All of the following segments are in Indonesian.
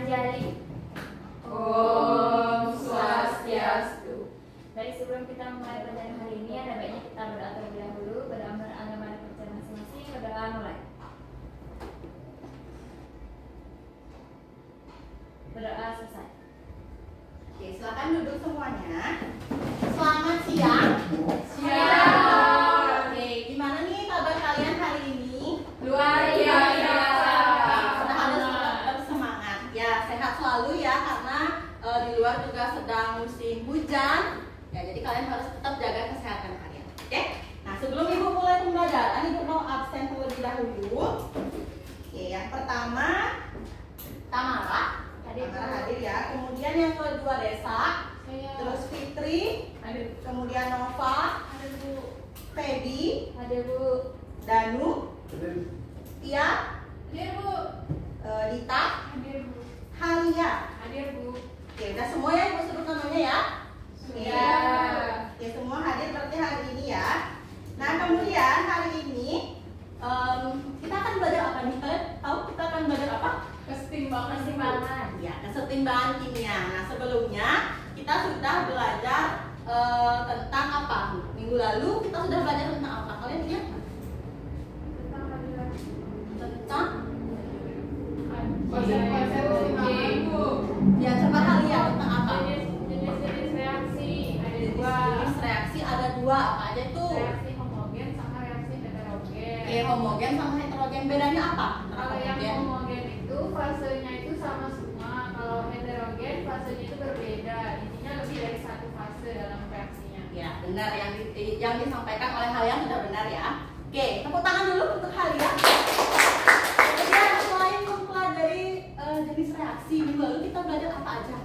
Anjali. Om Swastiastu. Baik, sebelum kita mulai pelajaran hari ini, ada baiknya kita berdoa terlebih dahulu. Berdoa agama dan percaya masing-masing. Berdoa mulai. Berdoa selesai. Oke, silakan duduk semuanya. Selamat siang. Siang. Oke, gimana nih kabar kalian hari ini? Luar biasa. Sudah harus tetap bersemangat. Ya, sehat selalu ya karena di luar juga sedang musim hujan. Ya, jadi kalian harus tetap jaga kesehatan kalian. Oke? Nah, sebelum Ibu mulai pembelajaran, Ibu mau absen terlebih dahulu. Oke, yang pertama Tamara. Tamara hadir ya. Kemudian yang kedua Desa. Terus Fitri. Hadir. Kemudian Nova. Ada Bu. Feby. Ada Bu. Danu. Tia. Hadir, Bu. Dita. Hadir, Bu. Halia. Hadir, Bu. Oke, udah semua ya Ibu sebut namanya ya? Sudah. Oke, semua hadir berarti hari ini ya. Nah, kemudian hari ini kita akan belajar apa nih? Kalian tahu kita akan belajar apa? Kesetimbangan. Ya, kesetimbangan kimia. Nah, sebelumnya kita sudah belajar tentang apa? Minggu lalu kita sudah belajar tentang apa? Kalian ingat nggak? Tentang Konsep kesetimbangan, Bu. ya, coba Halia tentang apa? Jenis-jenis reaksi ada dua. Jenis reaksi ada dua, apa aja tuh? Reaksi homogen sama reaksi heterogen. Oke, homogen sama heterogen bedanya apa? Kalau yang homogen itu fasenya itu sama semua. Kalau heterogen fasenya itu berbeda. Intinya lebih dari satu fase dalam reaksinya. Ya, benar yang disampaikan oleh Halia sudah benar ya. Oke, tepuk tangan dulu untuk Halia. Kemudian selain mempelajari jenis reaksi, minggu lalu kita belajar apa aja?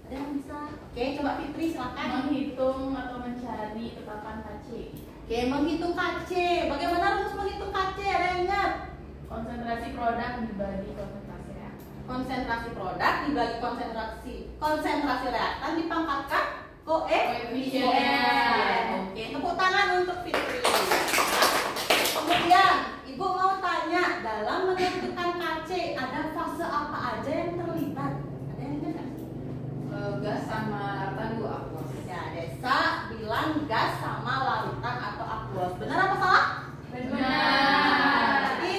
Ada yang bisa? Oke, coba Fitri silakan. Menghitung atau mencari tetapan KC. Oke, menghitung KC. Bagaimana rumus menghitung KC? Ada yang ingat? Konsentrasi produk dibagi konsentrasi reaktan. Konsentrasi produk dibagi konsentrasi reaktan dipangkatkan koefisien. Oke, tepuk tangan untuk Fitri. Kemudian, Ibu mau tanya, dalam menentukan KC ada fase apa aja yang terlibat? Ada yang ingat nggak? Gas sama larutan, Bu, aqueous. Ya, Desa bilang gas sama larutan atau aqueous. Benar apa salah? Benar. Jadi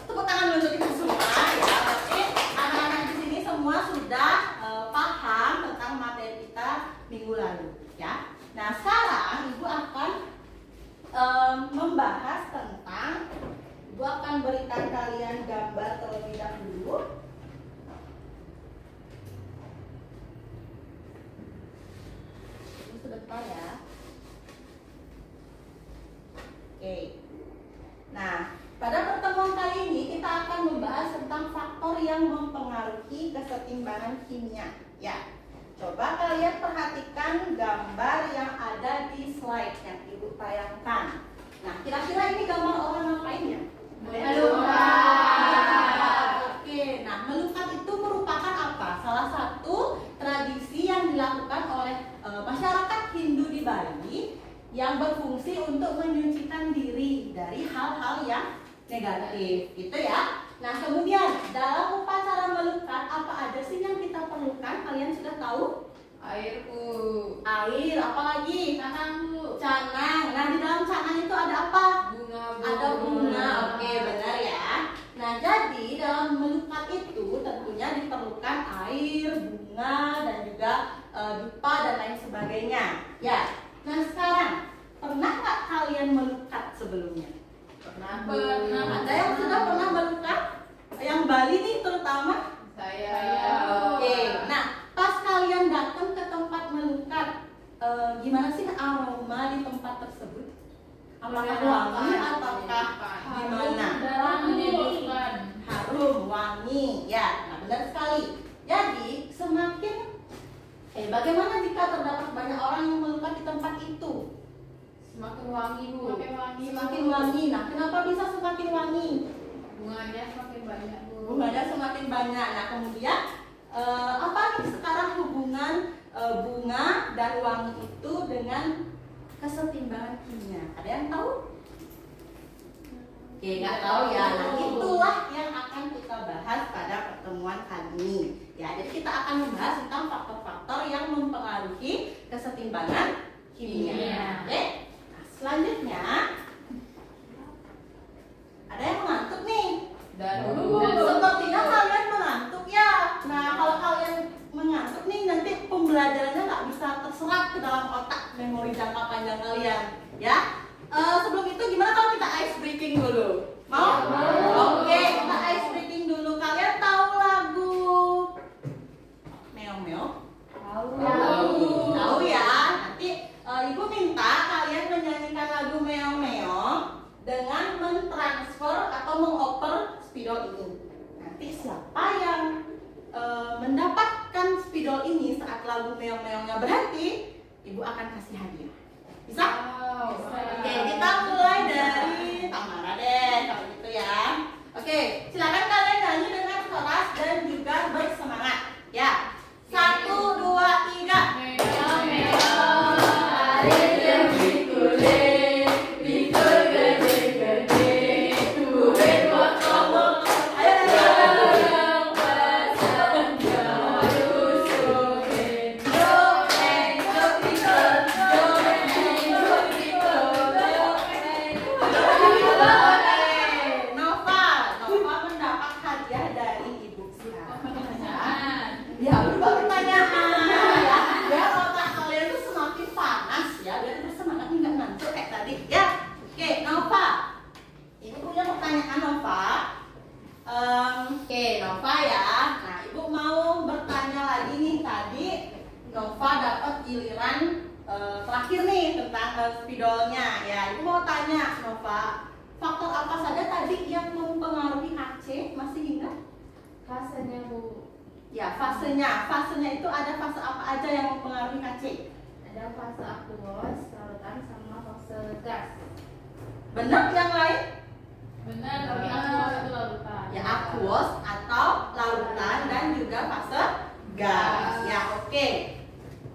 tepuk tangan dulu untuk kita semua ya. Berarti anak-anak di sini semua sudah paham tentang materi kita minggu lalu ya. Nah, sekarang Ibu akan membahas tentang, Ibu akan berikan kalian gambar terlebih dahulu. Ini sebentar ya. Oke. Nah, pada pertemuan kali ini kita akan membahas tentang faktor yang mempengaruhi kesetimbangan kimia. Ya, coba kalian perhatikan gambar yang ada di slide yang Ibu tayangkan. Nah, kira-kira ini gambar orang ngapain ya? Melukat. Oke, nah melukat itu merupakan apa? Salah satu tradisi yang dilakukan oleh masyarakat Hindu di Bali yang berfungsi untuk menyucikan diri dari hal-hal yang negatif, gitu ya. Nah, kemudian dalam upacara melukat apa aja sih yang kita perlukan? Kalian sudah tahu? Air, Bu. Air, apa lagi? Canang, Bu. Canang. Nah, di dalam canang itu ada apa? Bunga, Bu. Ada bunga. Oke, benar ya. Nah, jadi dalam melukat itu tentunya diperlukan air, bunga, dan juga dupa dan lain sebagainya. Ya. Nah, sekarang pernah nggak kalian melukat sebelumnya? Pernah. Ada yang sudah pernah melukat? Yang Bali nih terutama? Saya. Oke. Nah, pas kalian datang ke tempat melukat, gimana sih aroma di tempat tersebut? Apakah wangi ataukah gimana? Menyedihkan. Harum, wangi, ya. Nah, benar sekali. Jadi bagaimana jika terdapat banyak orang yang melukat di tempat itu? Semakin wangi, Bu. Semakin wangi. Nah, kenapa bisa semakin wangi? Bunganya semakin banyak, Bu. Bunganya semakin banyak. Nah, kemudian apa nih sekarang hubungan bunga dan wangi itu dengan kesetimbangan kimia? Ada yang tahu? Oke, nggak tahu ya. Nah, itulah yang akan kita bahas pada pertemuan kali ini. Ya, jadi kita akan membahas tentang faktor-faktor yang mempengaruhi kesetimbangan kimia. Oke. Nah, selanjutnya ada yang mengantuk nih. Dan Sepertinya kalian mengantuk ya. Nah, kalau kalian mengantuk nih, nanti pembelajarannya nggak bisa terserap ke dalam otak memori jangka panjang kalian. Ya. Sebelum itu gimana kalau kita ice breaking dulu? Mau? Oke, kita ice breaking dulu. Kalian tahu lagu Meong Meong? Tahu ya. Nanti ibu minta kalian menyanyikan lagu Meong Meong dengan mentransfer atau mengoper spidol ini. Nanti siapa yang mendapatkan spidol ini saat lagu Meong Meongnya berhenti, ibu akan kasih hadiah. Bisa? Oke, kita mulai dari Tamara deh kalau gitu ya. Oke, silakan kalian nyanyi dengan keras dan juga bersemangat. Ya. 1, 2, 3. Meong meong, hari berpikul, pikul gede-gede, duit buat kamu. Nova mendapat hadiah dari ibu sekarang. Ya, berubah pertanyaan ya. Biar otak kalian tuh semakin panas ya, biar bersemangat nggak ngantuk kayak tadi ya. Oke, Nova. Ibu punya pertanyaan Nova. Oke, Nova ya. Nah, ibu mau bertanya lagi nih. Tadi Nova dapat giliran terakhir nih tentang spidolnya ya. Ibu mau tanya Nova, faktor apa saja tadi yang mempengaruhi AC? Masih ingat? Rasanya Bu, Ya, fasenya. Fasenya itu ada fase apa aja yang mempengaruhi KC? ada fase aqueous, larutan, sama fase gas. Benar yang lain? Benar, tapi aqueous itu larutan. Ya, aqueous atau larutan dan juga fase gas. Ya, oke.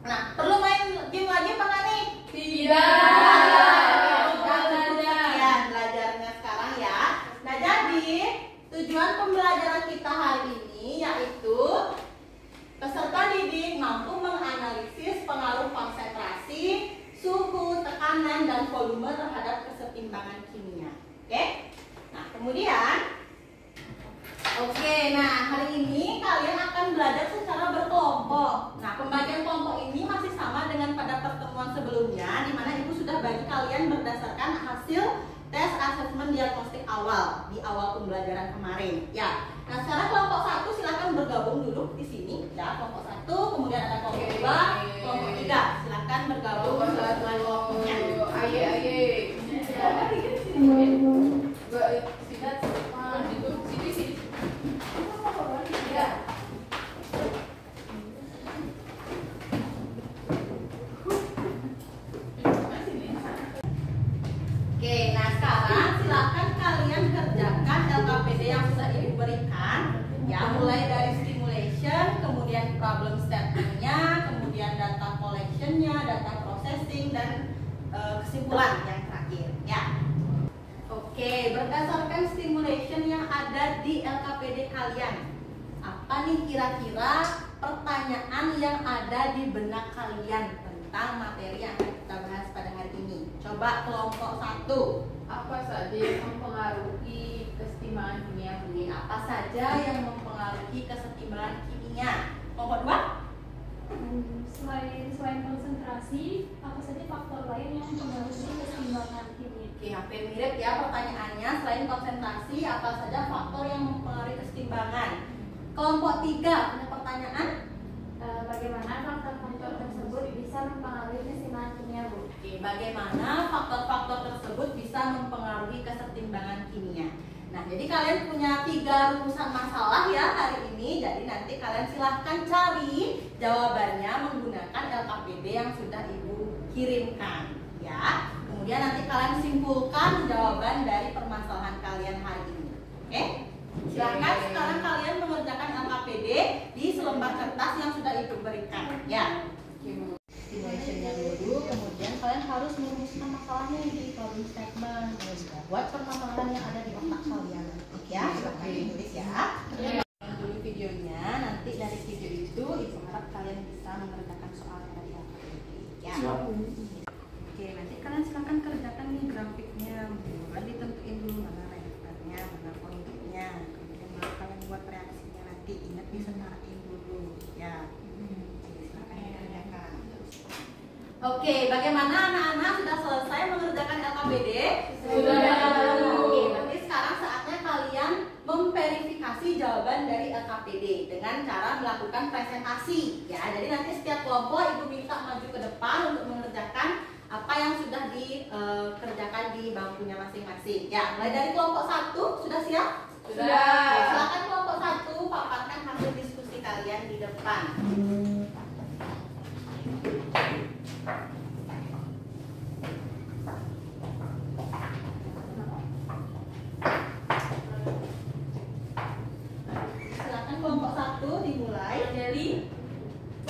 Nah, perlu main game lagi apa nggak nih? Sekian belajarnya sekarang ya. Nah, jadi tujuan pembelajaran kita hari ini yaitu peserta didik mampu menganalisis pengaruh konsentrasi, suhu, tekanan, dan volume terhadap kesetimbangan kimia. Oke? Nah, kemudian nah hari ini kalian akan belajar secara berkelompok. Nah, pembagian kelompok ini masih sama dengan pada pertemuan sebelumnya, di mana ibu sudah bagi kalian berdasarkan hasil tes asesmen diagnostik awal di awal pembelajaran kemarin. Ya. Nah, sekarang kelompok 1 silakan bergabung dulu di sini. Ya, kelompok 1, kemudian ada kelompok 2, kelompok 3. Silakan bergabung sesuai dengan kelompoknya. Aye. Oke, nah sekarang silakan kalian kerjakan LKPD yang sudah ibu berikan. Ya, mulai dari stimulation, kemudian problem statement-nya, kemudian data collection-nya, data processing, dan kesimpulan yang terakhir. Ya. Oke, berdasarkan stimulation yang ada di LKPD kalian, apa nih kira-kira pertanyaan yang ada di benak kalian tentang materi yang akan kita bahas pada hari ini? Coba kelompok 1. Apa saja yang mempengaruhi kesetimbangan kimia? Apa saja yang mempengaruhi kesetimbangan kimia? Kelompok 2. Selain konsentrasi, apa saja faktor lain yang mempengaruhi keseimbangan kimia? Oke, hampir mirip ya pertanyaannya. Selain konsentrasi, apa saja faktor yang mempengaruhi kesetimbangan? Kelompok 3 punya pertanyaan? Bagaimana faktor-faktor tersebut bisa mempengaruhi keseimbangan kimia, Bu? Oke, bagaimana faktor-faktor tersebut bisa mempengaruhi kesetimbangan kimia? Nah, jadi kalian punya 3 rumusan masalah ya hari ini. Jadi nanti kalian silahkan cari jawabannya menggunakan LKPD yang sudah ibu kirimkan ya. Kemudian nanti kalian simpulkan jawaban dari permasalahan kalian hari ini. Oke? Silahkan sekarang kalian mengerjakan LKPD di selembar kertas yang sudah ibu berikan ya. Simulationnya dulu, kemudian kalian harus merumuskan masalahnya di problem statement. Buat permasalahan yang ada di otak kalian. Ya, silahkan ditulis ya. Dulu videonya, nanti dari video Oke, bagaimana anak-anak sudah selesai mengerjakan LKPD? Sudah. Oke, berarti sekarang saatnya kalian memverifikasi jawaban dari LKPD dengan cara melakukan presentasi. Ya, jadi nanti setiap kelompok ibu minta maju ke depan untuk mengerjakan apa yang sudah dikerjakan di bangkunya masing-masing. Ya, mulai dari kelompok 1 sudah siap? Sudah. Oke, silakan kelompok 1 paparkan hasil diskusi kalian di depan. Silakan kelompok 1 dimulai. Jadi,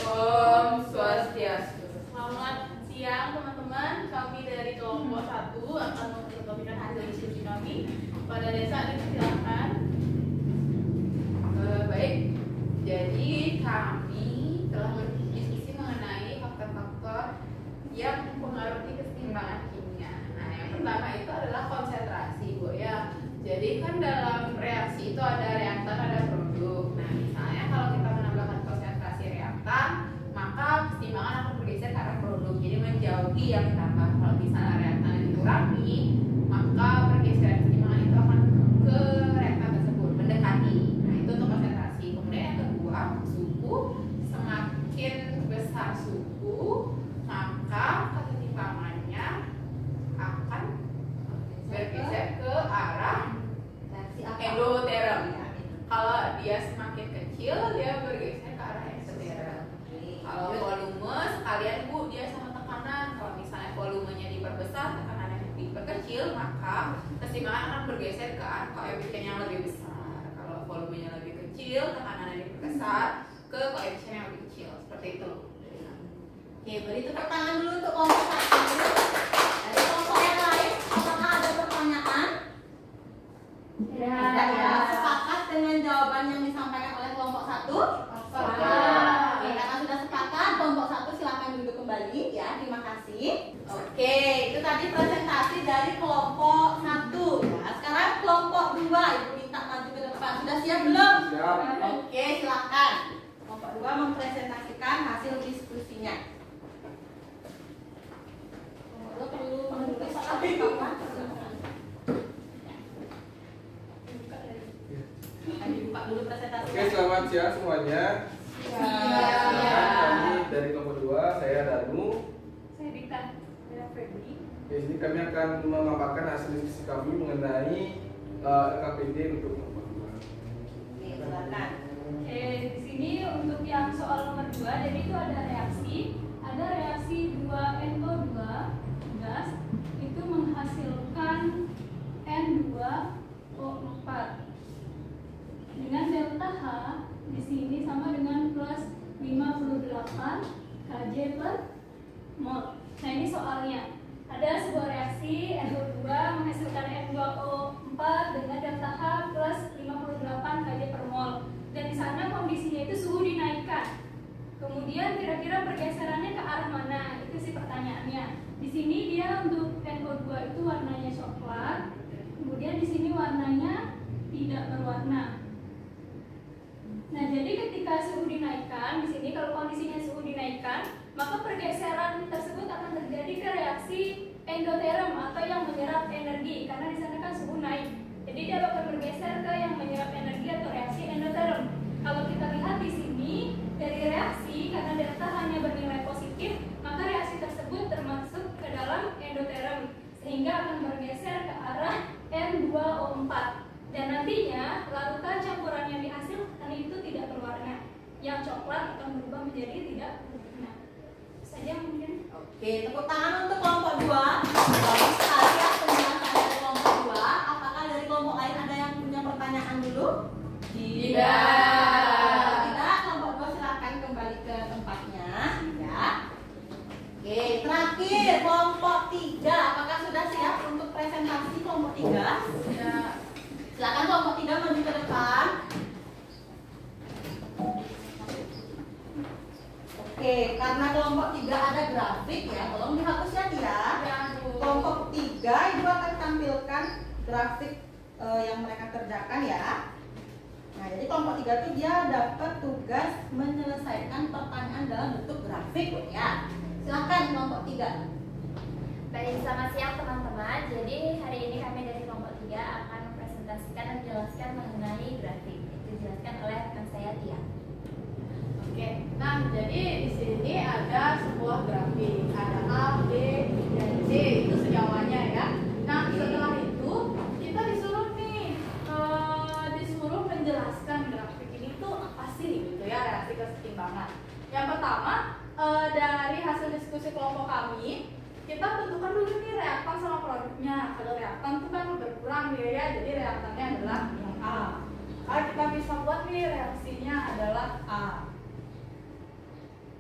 Om Swastiastu. Selamat siang teman-teman. Kami dari kelompok 1 akan mempresentasikan hasil diskusi kami. Pada desa dipersilakan. Baik. Jadi kami telah berdiskusi mengenai faktor-faktor yang mempengaruhi keseimbangan kimia. Nah, yang pertama itu adalah konsentrasi, Bu ya. Jadi kan dalam reaksi itu ada reaktan, ada produk. Nah, misalnya kalau kita menambahkan konsentrasi reaktan, maka keseimbangan akan bergeser ke arah produk. Jadi menjauhi yang ditambah. Kalau misalnya reaktan dikurangi, maka pergeseran keseimbangan itu akan ke reaktan tersebut, mendekati. Nah, itu untuk konsentrasi. Kemudian yang kedua, suhu. Semakin besar suhu, maka keseimbangannya akan bergeser ke arah endoterm. Kalau dia semakin kecil, dia bergeser ke arah eksoterm. Kalau volume sekalian Bu, dia sama tekanan. Kalau misalnya volumenya diperbesar, tekanannya diperkecil, maka keseimbangan akan bergeser ke arah koefisien yang lebih besar. Kalau volumenya lebih kecil, tekanannya diperbesar ke koefisien yang lebih kecil. Seperti itu. Oke, beri tepuk tangan dulu untuk kelompok 1. Dari kelompok yang lain, apakah ada pertanyaan? Tidak ya. Sepakat dengan jawaban yang disampaikan oleh kelompok 1? Sepakat. Oke, karena sudah sepakat, kelompok 1 silakan duduk kembali ya. Terima kasih. Oke, itu tadi presentasi dari kelompok 1 ya. Sekarang kelompok 2, Ibu minta maju ke depan. Sudah siap belum? Siap. Oke, silakan. Kelompok 2 mempresentasikan hasil diskusinya. Kelompok 2 perlu menulis apa? Akan dibuka dulu presentasinya. Oke, selamat siang semuanya. Kami dari kelompok 2, saya Danu. Saya Dita. Saya Febri. Di sini kami akan memaparkan hasil diskusi kami mengenai LKPD untuk kelompok 2. Oke, silakan. Oke, di sini untuk yang soal nomor 2, jadi itu ada reaksi 2NO2 gas itu menghasilkan N2O4 dengan delta H di sini sama dengan plus 58 Kj per mol. Nah, ini soalnya ada sebuah reaksi NO2 menghasilkan N2O4 dengan delta H plus 58 Kj per mol. Dan di sana kondisinya itu suhu dinaikkan. Kemudian kira-kira pergeserannya ke arah mana? Itu sih pertanyaannya. Di sini dia untuk NO2 itu warnanya coklat. Kemudian di sini warnanya tidak berwarna. Nah, jadi ketika suhu dinaikkan, di sini kalau kondisinya suhu dinaikkan, maka pergeseran tersebut akan terjadi ke reaksi endoterm atau yang menyerap energi, karena di sana kan suhu naik. Jadi dia bakal bergeser ke yang menyerap energi atau reaksi endoterm. Kalau kita lihat di sini dari reaksi, karena delta hanya bernilai positif, maka reaksi tersebut termasuk ke dalam endoterm, sehingga akan bergeser ke arah N2O4. Dan nantinya larutan campuran yang dihasilkan itu tidak berwarna. Yang coklat akan berubah menjadi tidak berwarna. Saja mungkin. Oke, tepuk tangan untuk kelompok 2. Bagus sekali ya penjelasan dari kelompok 2. Apakah dari kelompok lain ada yang punya pertanyaan dulu? Tidak. Tidak, kelompok 2 silakan kembali ke tempatnya. Ya. Oke, terakhir kelompok 3. Apakah sudah siap untuk presentasi kelompok 3? Ya. Silakan kelompok 3 maju ke depan. Oke, karena kelompok 3 ada grafik ya, tolong dihapus ya dia. Kelompok 3 Ibu akan tampilkan grafik yang mereka kerjakan ya. Nah, jadi kelompok 3 itu dia dapat tugas menyelesaikan pertanyaan dalam bentuk grafik ya. Silahkan kelompok 3. Baik, selamat siang teman-teman. Jadi hari ini kami dari kelompok 3 akan mempresentasikan dan menjelaskan mengenai grafik. Itu dijelaskan oleh rekan saya Tia. Oke, nah jadi di sini ada sebuah grafik, ada A, B, dan C, itu sejauhnya ya. Nah setelah itu kita disuruh nih, disuruh menjelaskan grafik ini tuh apa sih gitu ya, reaksi kesetimbangan. Yang pertama dari hasil diskusi kelompok kami, kita tentukan dulu nih reaktan sama produknya. Kalau reaktan itu kan berkurang ya, jadi reaktannya adalah yang A. Kalau kita bisa buat nih reaksinya adalah A.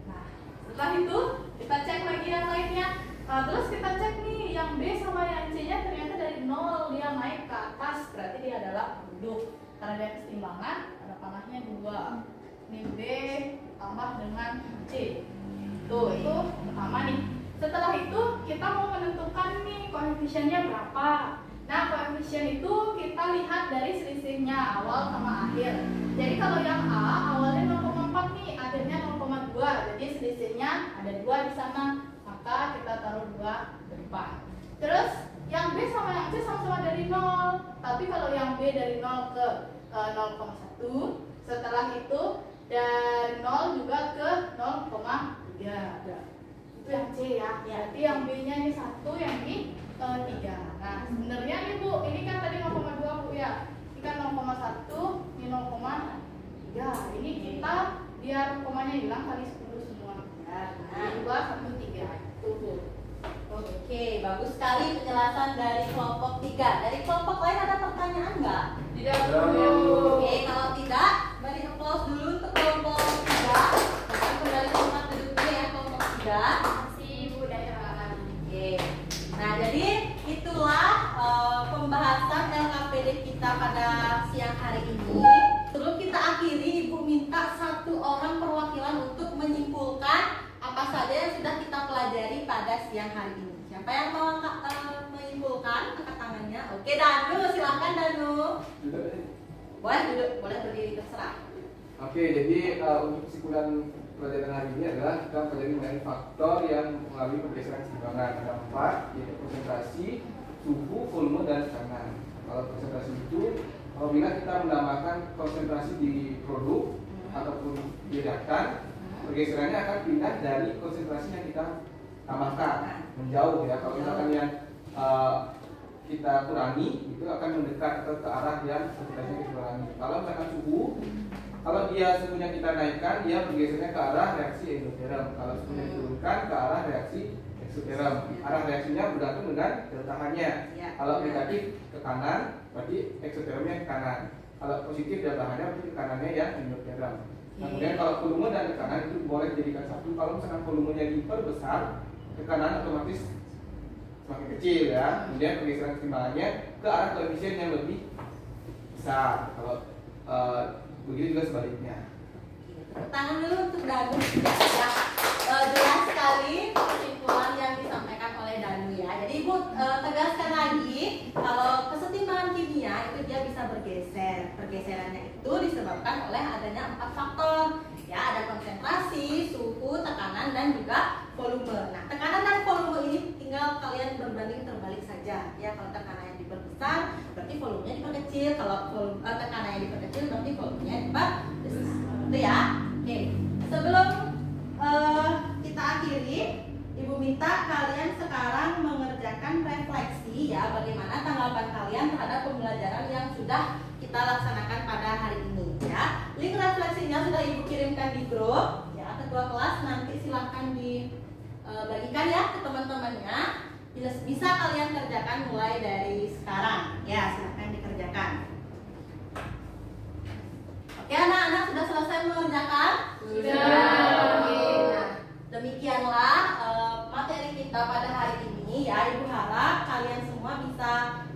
Nah, setelah itu kita cek lagi yang lainnya. Terus kita cek nih yang B sama yang C-nya ternyata dari 0 dia naik ke atas, berarti dia adalah produk. Karena dia kesetimbangan, ada panahnya 2. Ini B tambah dengan C. Tuh, itu pertama nih. Setelah itu kita mau menentukan nih koefisiennya berapa. Nah, koefisien itu kita lihat dari selisihnya awal sama akhir. Jadi kalau yang A awalnya 0,4 nih, akhirnya 0,2. Jadi selisihnya ada 2 di sana, maka kita taruh 2 ke depan. Terus yang B sama yang C sama-sama dari 0. Tapi kalau yang B dari 0 ke 0,1, setelah itu dari 0 juga ke 0,3. Itu yang C ya. Berarti yang B-nya ini 1, yang ini 3. Nah, sebenarnya nih Bu, ini kan tadi 0,2 Bu ya. Ini kan 0,1, ini 0,3. Ini kita biar komanya hilang kali 10 semua. Nah, 2, 1, 3. Itu Bu. Oke, bagus sekali penjelasan dari kelompok 3. Dari kelompok lain ada pertanyaan nggak? Tidak perlu. Oke, kalau tidak, beri aplaus dulu untuk kelompok 3. Kita kembali ke tempat duduknya ya, kelompok 3. Masih Bu Daya. Oke. Nah, jadi itulah pembahasan LKPD kita pada siang hari ini. Sebelum kita akhiri, Ibu minta 1 orang perwakilan untuk menyimpulkan apa saja yang sudah kita pelajari pada siang hari ini. Siapa yang mau menyimpulkan? Angkat tangannya. Oke, Danu, silahkan Danu. Boleh duduk, boleh berdiri, terserah. Oke, jadi untuk kesimpulan pelajaran hari ini adalah kita pelajari mengenai faktor yang mengalami pergeseran keseimbangan. Ada 4, yaitu konsentrasi, suhu, volume, dan tekanan. Kalau konsentrasi itu apabila kita menambahkan konsentrasi di produk ataupun di reaktan, pergeserannya akan pindah dari konsentrasi yang kita tambahkan menjauh ya. Kalau misalkan yang kita kurangi itu akan mendekat ke arah yang konsentrasinya kita kurangi. Kalau misalkan suhu, kalau dia suhunya kita naikkan, dia bergesernya ke arah reaksi endoterm. Kalau suhunya diturunkan ke arah reaksi eksoterm. Arah reaksinya bergantung dengan delta H-nya. Kalau negatif ke kanan, berarti eksotermnya ke kanan. Kalau positif delta H-nya berarti ke kanannya yang endoterm. Nah, kemudian kalau volume dan tekanan itu boleh dijadikan satu. Kalau misalkan volumenya diperbesar, tekanan otomatis semakin kecil ya. Kemudian pergeseran keseimbangannya ke arah koefisien yang lebih besar. Kalau begitu juga sebaliknya. Tangan dulu untuk Danu. Ya, jelas sekali kesimpulan yang disampaikan oleh Danu ya. Jadi Ibu tegaskan lagi kalau kesetimbangan kimia itu dia bisa bergeser. Pergeserannya itu disebabkan oleh adanya 4 faktor. Ya, ada konsentrasi, suhu, tekanan, dan juga volume. Nah, tekanan dan volume ini tinggal kalian berbanding terbalik saja. Ya, kalau tekanannya diperbesar, berarti volumenya diperkecil. Kalau tekanannya diperkecil, berarti volumenya diperbesar. Itu ya. Oke. Sebelum kita akhiri, Ibu minta kalian sekarang mengerjakan refleksi ya, bagaimana tanggapan kalian terhadap pembelajaran yang sudah kita laksanakan pada hari ini ya. Link refleksinya sudah Ibu kirimkan di grup ya. Ketua kelas nanti silahkan dibagikan ya ke teman-temannya. Bisa kalian kerjakan mulai dari sekarang ya, silahkan dikerjakan. Oke, anak-anak sudah selesai mengerjakan? Sudah. Oke, nah demikianlah materi kita pada hari ini ya. Ibu harap kalian semua bisa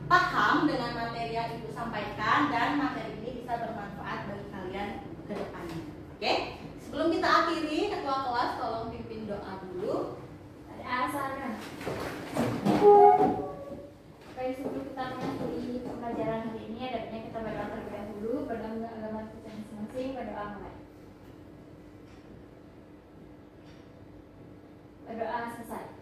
paham dengan materi yang Ibu sampaikan dan materi ini bisa bermanfaat bagi kalian ke depannya. Oke? Sebelum kita akhiri, ketua kelas tolong pimpin doa dulu. Ada asalkan. Baik, sebelum kita mengakhiri pembelajaran hari ini, adanya kita berdoa terlebih dahulu, berdoa agama kita masing-masing, berdoa mulai. Berdoa selesai.